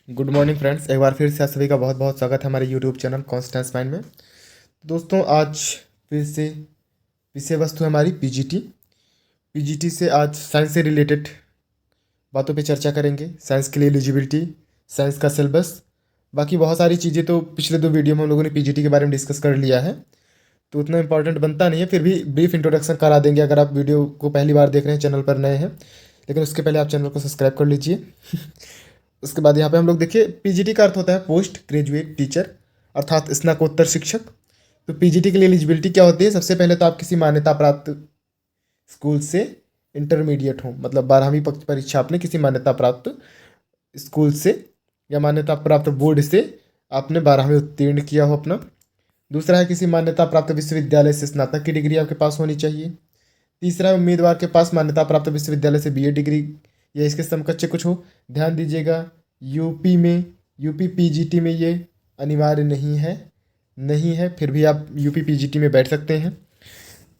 Good morning friends, एक बार फिर से आप सभी का बहुत बहुत स्वागत है हमारे यूट्यूब चैनल कॉन्स्टेंस माइंड में। दोस्तों, आज फिर से विषय वस्तु है हमारी पीजीटी। पीजीटी से आज साइंस से रिलेटेड बातों पे चर्चा करेंगे। साइंस के लिए एलिजिबिलिटी, साइंस का सिलेबस, बाकी बहुत सारी चीज़ें तो पिछले 2 वीडियो में हम लोगों ने पीजीटी के बारे में डिस्कस कर लिया है, तो उतना इंपॉर्टेंट बनता नहीं है। फिर भी ब्रीफ इंट्रोडक्शन करा देंगे अगर आप वीडियो को पहली बार देख रहे हैं, चैनल पर नए हैं। लेकिन उसके पहले आप चैनल को सब्सक्राइब कर लीजिए। उसके बाद यहाँ पे हम लोग देखिए, पीजीटी का अर्थ होता है पोस्ट ग्रेजुएट टीचर, अर्थात स्नातकोत्तर शिक्षक। तो पीजीटी के लिए एलिजिबिलिटी क्या होती है? सबसे पहले तो आप किसी मान्यता प्राप्त स्कूल से इंटरमीडिएट हो, मतलब 12वीं परीक्षा आपने किसी मान्यता प्राप्त स्कूल से या मान्यता प्राप्त बोर्ड से आपने 12वीं उत्तीर्ण किया हो अपना। दूसरा है किसी मान्यता प्राप्त विश्वविद्यालय से स्नातक की डिग्री आपके पास होनी चाहिए। तीसरा है उम्मीदवार के पास मान्यता प्राप्त विश्वविद्यालय से बीए डिग्री या इसके समकक्ष कुछ हो। ध्यान दीजिएगा, यूपी पीजीटी में ये अनिवार्य नहीं है, फिर भी आप यूपी पीजीटी में बैठ सकते हैं।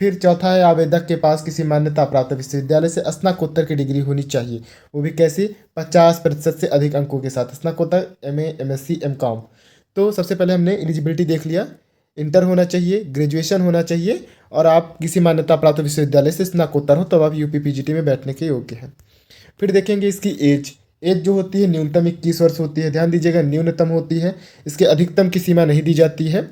फिर चौथा है आवेदक के पास किसी मान्यता प्राप्त विश्वविद्यालय से स्नातकोत्तर की डिग्री होनी चाहिए, वो भी कैसे? 50% से अधिक अंकों के साथ, स्नातकोत्तर, एमए, एमएससी, एमकॉम। तो सबसे पहले हमने एलिजिबिलिटी देख लिया। इंटर होना चाहिए, ग्रेजुएशन होना चाहिए, और आप किसी मान्यता प्राप्त विश्वविद्यालय से स्नातकोत्तर हो, तब आप यूपी पीजीटी में बैठने के योग्य हैं। फिर देखेंगे इसकी एज जो होती है न्यूनतम 21 वर्ष होती है। ध्यान दीजिएगा, न्यूनतम होती है, इसके अधिकतम की सीमा नहीं दी जाती है।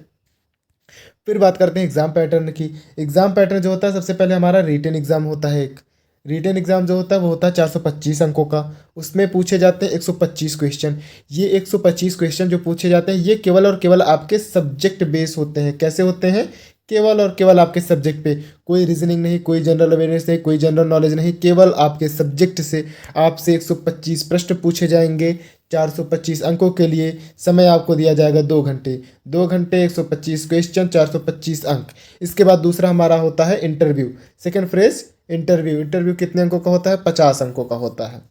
फिर बात करते हैं एग्जाम पैटर्न की। एग्जाम पैटर्न जो होता है, सबसे पहले हमारा रिटन एग्जाम होता है। एक रिटन एग्जाम जो होता है वो होता है 425 अंकों का। उसमें पूछे जाते हैं 125 क्वेश्चन। ये 125 क्वेश्चन जो पूछे जाते हैं, ये केवल और केवल आपके सब्जेक्ट बेस होते हैं। कैसे होते हैं? केवल और केवल आपके सब्जेक्ट पे, कोई रीजनिंग नहीं, कोई जनरल अवेयरनेस नहीं, कोई जनरल नॉलेज नहीं, केवल आपके सब्जेक्ट से आपसे 125 प्रश्न पूछे जाएंगे। 425 अंकों के लिए समय आपको दिया जाएगा 2 घंटे। 2 घंटे, 125 क्वेश्चन, 425 अंक। इसके बाद दूसरा हमारा होता है interview. Second phrase interview. Interview कितने अंकों का होता है? 50 अंकों का होता है।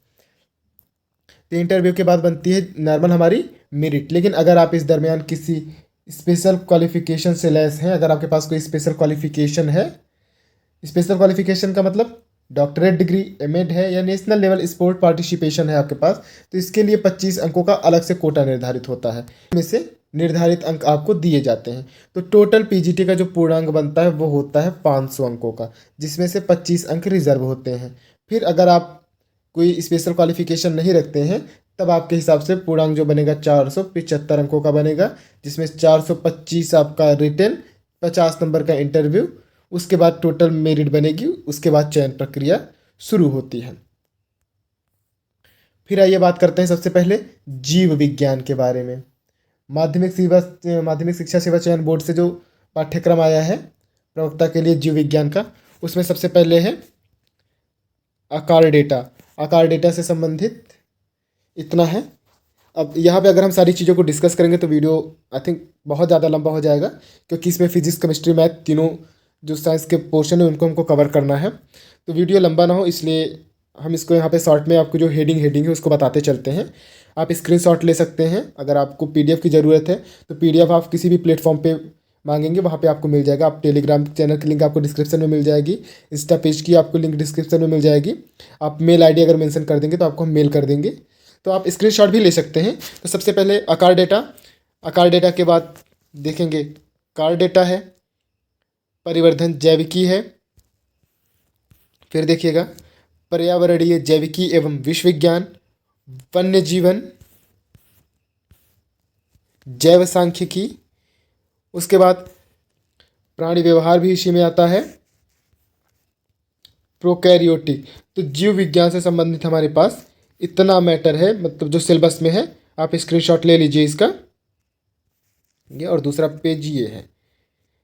तो इंटरव्यू के बाद बनती है नॉर्मल हमारी मेरिट। लेकिन अगर आप इस दरमियान किसी स्पेशल क्वालिफिकेशन से लैस हैं, अगर आपके पास कोई स्पेशल क्वालिफिकेशन है, स्पेशल क्वालिफिकेशन का मतलब डॉक्टरेट डिग्री, एमएड है, या नेशनल लेवल स्पोर्ट पार्टिसिपेशन है आपके पास, तो इसके लिए 25 अंकों का अलग से कोटा निर्धारित होता है। इसमें से निर्धारित अंक आपको दिए जाते हैं। तो टोटल पीजीटी का जो पूर्णांक बनता है वो होता है 500 अंकों का, जिसमें से 25 अंक रिजर्व होते हैं। फिर अगर आप कोई स्पेशल क्वालिफिकेशन नहीं रखते हैं, तब आपके हिसाब से पूर्णांक जो बनेगा 475 अंकों का बनेगा, जिसमें 425 आपका रिटन, 50 नंबर का इंटरव्यू, उसके बाद टोटल मेरिट बनेगी। उसके बाद चयन प्रक्रिया शुरू होती है। फिर आइए बात करते हैं सबसे पहले जीव विज्ञान के बारे में। माध्यमिक शिक्षा सेवा चयन बोर्ड से जो पाठ्यक्रम आया है प्रवक्ता के लिए जीव विज्ञान का, उसमें सबसे पहले है आकार डेटा। आकार डेटा से संबंधित इतना है। अब यहाँ पे अगर हम सारी चीज़ों को डिस्कस करेंगे तो वीडियो आई थिंक बहुत ज़्यादा लंबा हो जाएगा, क्योंकि इसमें फिजिक्स, केमिस्ट्री, मैथ, तीनों जो साइंस के पोर्शन है उनको हमको कवर करना है। तो वीडियो लंबा ना हो, इसलिए हम इसको यहाँ पे शॉर्ट में आपको जो हेडिंग है उसको बताते चलते हैं। आप स्क्रीनशॉट ले सकते हैं। अगर आपको पीडीएफ की ज़रूरत है तो पीडीएफ आप किसी भी प्लेटफॉर्म पे मांगेंगे, वहाँ पे आपको मिल जाएगा। आप टेलीग्राम चैनल की लिंक आपको डिस्क्रिप्शन में मिल जाएगी, इंस्टा पेज की आपको लिंक डिस्क्रिप्शन में मिल जाएगी। आप मेल आईडी अगर मेंशन कर देंगे तो आपको हम मेल कर देंगे, तो आप स्क्रीनशॉट भी ले सकते हैं। तो सबसे पहले आकार डेटा के बाद देखेंगे कार डेटा है, परिवर्धन जैविकी है, फिर देखिएगा पर्यावरणीय जैविकी एवं विश्व विज्ञान, वन्य जीवन, जैव सांख्यिकी, उसके बाद प्राणी व्यवहार भी इसी में आता है, प्रोकैरियोटिक। तो जीव विज्ञान से संबंधित हमारे पास इतना मैटर है, मतलब जो सिलेबस में है। आप स्क्रीनशॉट ले लीजिए इसका, ये और दूसरा पेज ये है।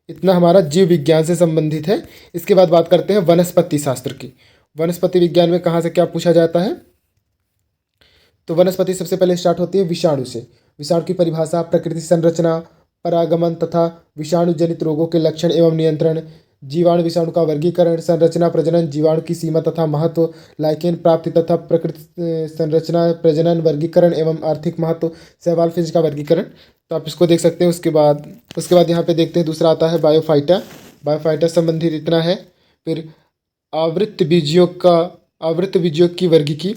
इतना हमारा जीव विज्ञान से संबंधित है। इसके बाद बात करते हैं वनस्पति शास्त्र की। वनस्पति विज्ञान में कहाँ से क्या पूछा जाता है? तो वनस्पति सबसे पहले स्टार्ट होती है विषाणु से। विषाणु की परिभाषा, प्रकृति, संरचना, परागमन तथा विषाणु जनित रोगों के लक्षण एवं नियंत्रण, जीवाणु विषाणु का वर्गीकरण, संरचना, प्रजनन, जीवाणु की सीमा तथा महत्व, लाइकेन प्राप्ति तथा प्रकृति संरचना, प्रजनन, वर्गीकरण एवं आर्थिक महत्व, शैवाल फिज का वर्गीकरण। तो आप इसको देख सकते हैं। उसके बाद यहाँ पे देखते हैं दूसरा आता है बायोफाइटा संबंधित इतना है। फिर आवृत्त बीजियों की वर्गीकी,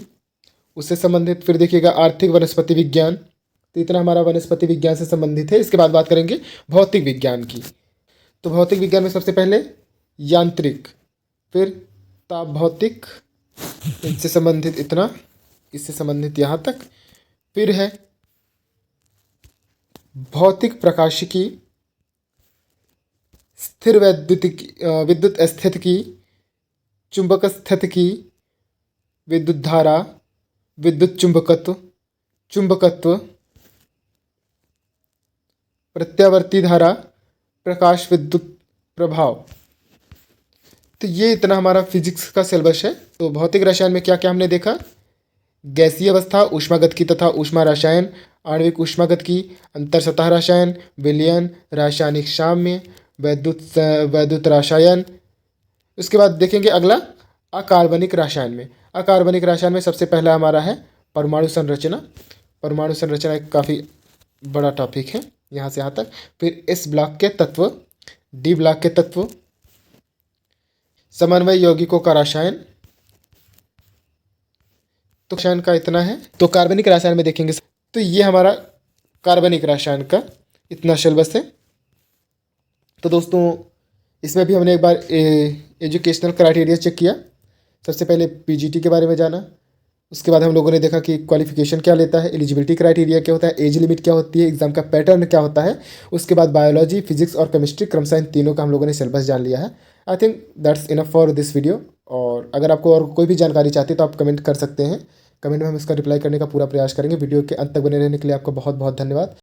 उससे संबंधित। फिर देखिएगा आर्थिक वनस्पति विज्ञान, तो इतना हमारा वनस्पति विज्ञान से संबंधित है। इसके बाद बात करेंगे भौतिक विज्ञान की। तो भौतिक विज्ञान में सबसे पहले यांत्रिक, फिर ताप भौतिक, इनसे संबंधित इतना, इससे संबंधित यहाँ तक। फिर है भौतिक प्रकाशिकी, स्थिर विद्युत स्थितिकी, चुंबक स्थितिकी, विद्युत धारा, विद्युत चुंबकत्व, चुंबकत्व, प्रत्यावर्ती धारा, प्रकाश विद्युत प्रभाव। तो ये इतना हमारा फिजिक्स का सिलेबस है। तो भौतिक रसायन में क्या क्या हमने देखा? गैसीय अवस्था, ऊष्मागतिकी तथा ऊष्मा रसायन, आणविक ऊष्मागतिकी, अंतर सतह रसायन, विलयन, रासायनिक साम्य, वैद्युत रसायन। उसके बाद देखेंगे अगला अकार्बनिक रसायन में। अकार्बनिक रसायन में सबसे पहला हमारा है परमाणु संरचना। परमाणु संरचना एक काफ़ी बड़ा टॉपिक है यहाँ से यहाँ तक। फिर एस ब्लॉक के तत्व, डी ब्लॉक के तत्व, समन्वय यौगिकों का रसायन। तो रसायन का इतना है। तो कार्बनिक रसायन में देखेंगे, तो ये हमारा कार्बनिक रसायन का इतना सिलेबस है। तो दोस्तों इसमें भी हमने एक बार एजुकेशनल क्राइटेरिया चेक किया। सबसे पहले पीजीटी के बारे में जाना, उसके बाद हम लोगों ने देखा कि क्वालिफिकेशन क्या लेता है, एलिजिबिलिटी क्राइटेरिया क्या होता है, एज लिमिट क्या होती है, एग्जाम का पैटर्न क्या होता है। उसके बाद बायोलॉजी, फिजिक्स और केमिस्ट्री, क्रमशः इन तीनों का हम लोगों ने सिलेबस जान लिया है। I think that's enough for this video. और अगर आपको और कोई भी जानकारी चाहती है तो आप कमेंट कर सकते हैं। कमेंट में हम इसका रिप्लाई करने का पूरा प्रयास करेंगे। वीडियो के अंत तक बने रहने के लिए आपका बहुत बहुत धन्यवाद।